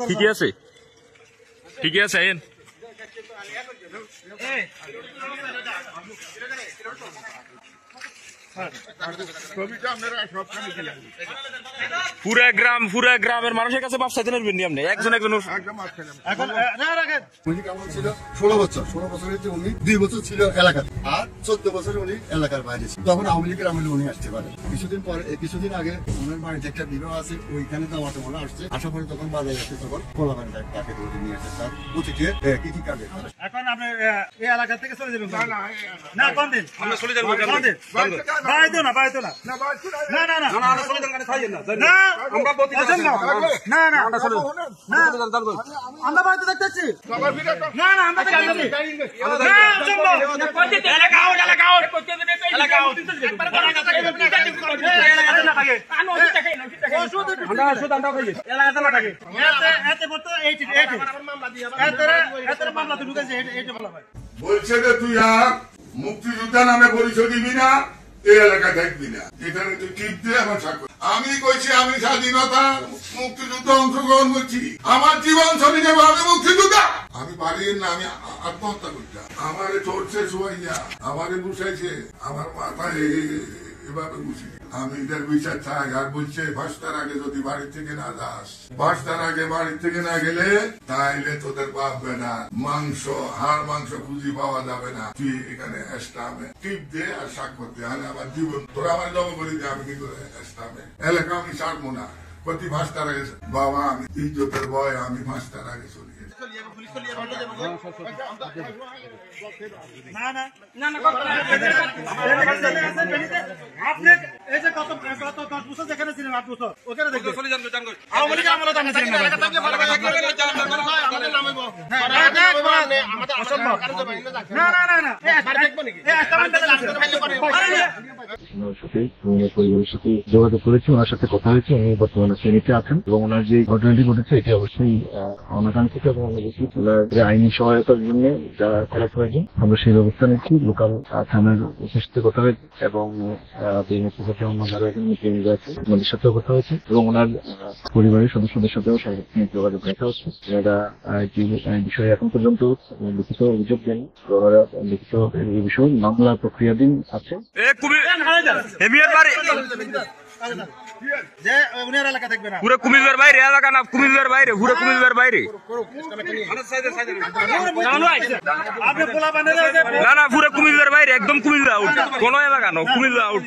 ঠিকই আছে, ঠিকই আছে। আইন পুরা গ্রামের মানুষের কাছে মাপ চাইতে পারবেন আপনি একজন একজন। 16 বছরের যে উনি 2 বছর ছিল এলাকাতে, আর 14 বছরে উনি এলাকার বাইরে ছিল। তখন আওয়ামী লীগের আমলে উনি আসতে পারেন। কিছুদিন আগে ওনার বাড়িতে একটা বিবাহ আছে, ওইখানে দাওয়াতে মনে আসছে। আশা করি তখন বাজারে আসছে, তখন কোলাবান তাকে ধরে নিয়ে আসছে তার অতীতে কি কি কাজে। এখন আপনি এই এলাকা থেকে চলে যাবেন? না কোন দিন আমরা চলে যাব? বাইতো না বাইতো না না না না না আমরা চলে যাবেন, খাইয়েন না না আমরা বতি না না আমরা চলে না আমরা বাইতো দেখতেছি না না আমরা দেখতেছি না চলো এলাকা আউট এলাকা আউট করতে দেবে এলাকা আউট একবার এলাকা না থাকে আনো থাকে না থাকে আমরা শুধু আমরা খাইয়ে এলাকা না থাকে এতে বলতো এই মামলা দিয়ে এতে মামলা তো ঢুকেছে এটা বলা ভাই বলছে যে তুই আর মুক্তিযোদ্ধা নামে পরিচয় দিবি না, এই এলাকা থাকবি না, এখানে তুই টিপ দিয়ে আমার স্বাক্ষর। আমি কইছি আমি স্বাধীনতা মুক্তিযুদ্ধ অংশগ্রহণ করছি, আমার জীবন ছবি নেবো, আমি মুক্তিযোদ্ধা। আমি পারি না, আমি আত্মহত্যা করছি। আমারে চড়ছে শুয়াইয়া, আমারে বসাইছে, আমার মাথায় এভাবে বসি। আমি এদের বিচার চাই। আর বলছে 5টার আগে যদি বাড়ি থেকে না যাস, 5টার আগে বাড়ি থেকে না গেলে তাইলে তোদের পাবে না মাংস, হাড় মাংস খুঁজি পাওয়া যাবে না। তুই এখানে স্টামে টিপ দে আর স্বাক্ষর দে, আমার জীবন তোরা আমার জব করি যে আমি কিন্তু স্টামে এলাকা আমি ছাড়বো না। প্রতি 5টার আগে বাবা, আমি ইজ্জতের ভয় আমি 5টার আগে চলি। না না না না আপনি এই যে কত 10 বছর যেখানে ছিলেন 8 বছর ওখানে দেখতে চলে যান আওয়ামী লীগ আমলে তো ছিলেন না না না না পরিবারের সাথে যোগাযোগ করেছি, ওনার সাথে কথা হয়েছে। উনি বর্তমানে শ্রেণীতে আছেন এবং ওনার যে ঘটনাটি ঘটেছে এটি অবশ্যই অনাকাঙ্ক্ষিত এবং ওনার যে আইনি সহায়তার জন্য যা করা প্রয়োজন আমরা সেই ব্যবস্থা নিচ্ছি। লোকাল থানার অফিস সাথে কথা হয়েছে এবং ওনাদের সাথেও কথা হয়েছে এবং ওনার পরিবারের সদস্যদের সাথেও সার্বক্ষণিক যোগাযোগ রাখা হচ্ছে। এরা এই বিষয়ে এখন পর্যন্ত লিখিত অভিযোগ দেন, ওনারা লিখিত এই বিষয়ে মামলা প্রক্রিয়াধীন আছে। পুরো কুমিল্লার বাইরে এলাকা না, কুমিল্লার বাইরে, পুরো কুমিল্লার বাইরে না না পুরো কুমিল্লার বাইরে, একদম কুমিল্লা আউট, কোন এলাকা না, কুমিল্লা আউট।